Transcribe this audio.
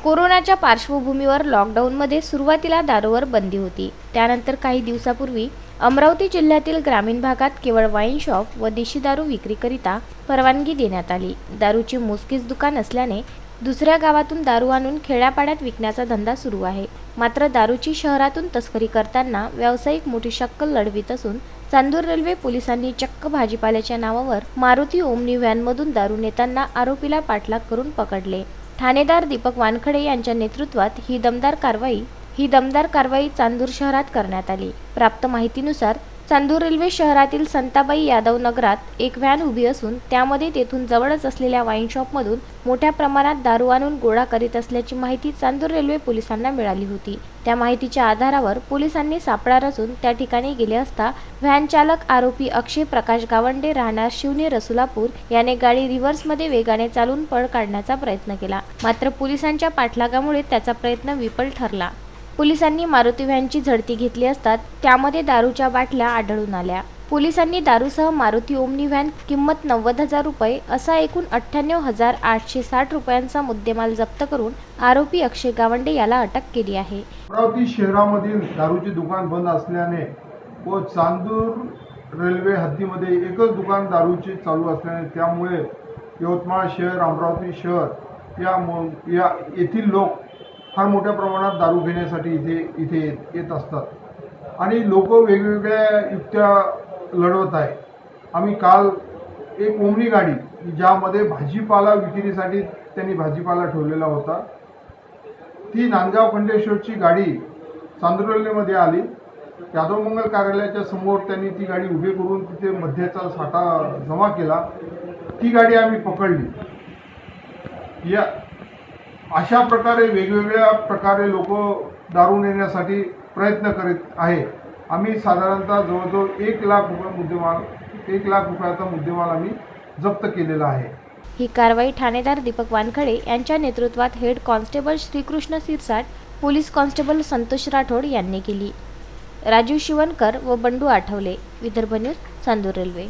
कोरोनाच्या पार्श्वभूमीवर लॉकडाऊनमध्ये सुरुवातीला दारूवर बंदी होती। त्यानंतर काही दिवसापूर्वी अमरावती जिल्ह्यातील ग्रामीण भागात केवळ वाईन शॉप व देशी दारू विक्रीकरिता परवानगी देण्यात आली। दारूची मोजकीच दुकान असल्याने दुसऱ्या गावातून दारू आणून खेड्यापाड्यात विकण्याचा धंदा सुरू आहे। मात्र दारूची शहरातून तस्करी करताना व्यावसायिक मोठी शक्कल लढवित असून चांदूर रेल्वे पोलिसांनी चक्क भाजीपाल्याच्या नावावर मारुती ओमनी व्हॅनमधून दारू नेताना आरोपीला पाठलाग करून पकडले। ठाणेदार दीपक वानखडे यांच्या नेतृत्वात ही दमदार कारवाई चांदूर शहरात करण्यात आली। प्राप्त माहितीनुसार चांदूर रेल्वे शहरातील संताबाई यादव नगरात एक व्हॅन उभी असून त्यामध्ये तेथून जवळच असलेल्या वाईन शॉपमधून मोठ्या प्रमाणात दारू आणून गोळा करीत असल्याची माहिती चांदूर रेल्वे पोलिसांना मिळाली होती। त्या माहितीच्या आधारावर पोलिसांनी सापळा रचून त्या ठिकाणी गेले असता व्हॅन चालक आरोपी अक्षय प्रकाश गावंडे राहणार शिवने रसुलापूर याने गाडी रिव्हर्समध्ये वेगाने चालून पळ काढण्याचा प्रयत्न केला। मात्र पोलिसांच्या पाठलागामुळे त्याचा प्रयत्न विफल ठरला। पोलिसांनी मारुती व्हॅनची झडती घेतली असता त्यामध्ये दारूच्या बाटल्या आढळून आल्या। पोलिसांनी दारूसह मारुती ओमनी व्हॅन किंमत 90,000 रुपये असा एकूण 98,860 रुपयांचा मुद्देमाल जप्त करून आरोपी अक्षय गावंडे याला अटक केली आहे। अमरावती शहरामधील दारूचे दुकान बंद असल्याने व चांदूर रेल्वे हद्दीमध्ये एकच दुकान दारूचे चालू असल्याने त्यामुळे यवतमाळ शहर, अमरावती शहर येथील लोक फार मोठ्या प्रमाणात दारू घेण्यासाठी इथे येत असतात आणि लोक वेगवेगळ्या युक्त्या लढवत आहे। आम्ही काल एक ओमनी गाडी ज्यामध्ये भाजीपाला विक्रीसाठी त्यांनी भाजीपाला ठेवलेला होता, ती नांदगाव खंडेश्वरची गाडी चांदूर रेल्वेमध्ये आली। यादव मंगल कार्यालयाच्या समोर त्यांनी ती गाडी उभी करून तिथे मद्याचा साठा जमा केला। ती गाडी आम्ही पकडली। अशा प्रकारे वेगवेगळ्या प्रकारे लोक दारू नेण्यासाठी प्रयत्न करीत आहे। आम्ही साधारणतः जवळजवळ 1 लाख रुपयाचा मुद्देमाल आम्ही जप्त केलेला आहे। ही कारवाई ठाणेदार दीपक वानखडे यांच्या नेतृत्वात head constable Shrikrishna Sirsat, police constable Santosh Rathod यांनी केली। राजीव शिवणकर व बंडू आठवले, विदर्भ न्यूज, चांदूर रेल्वे।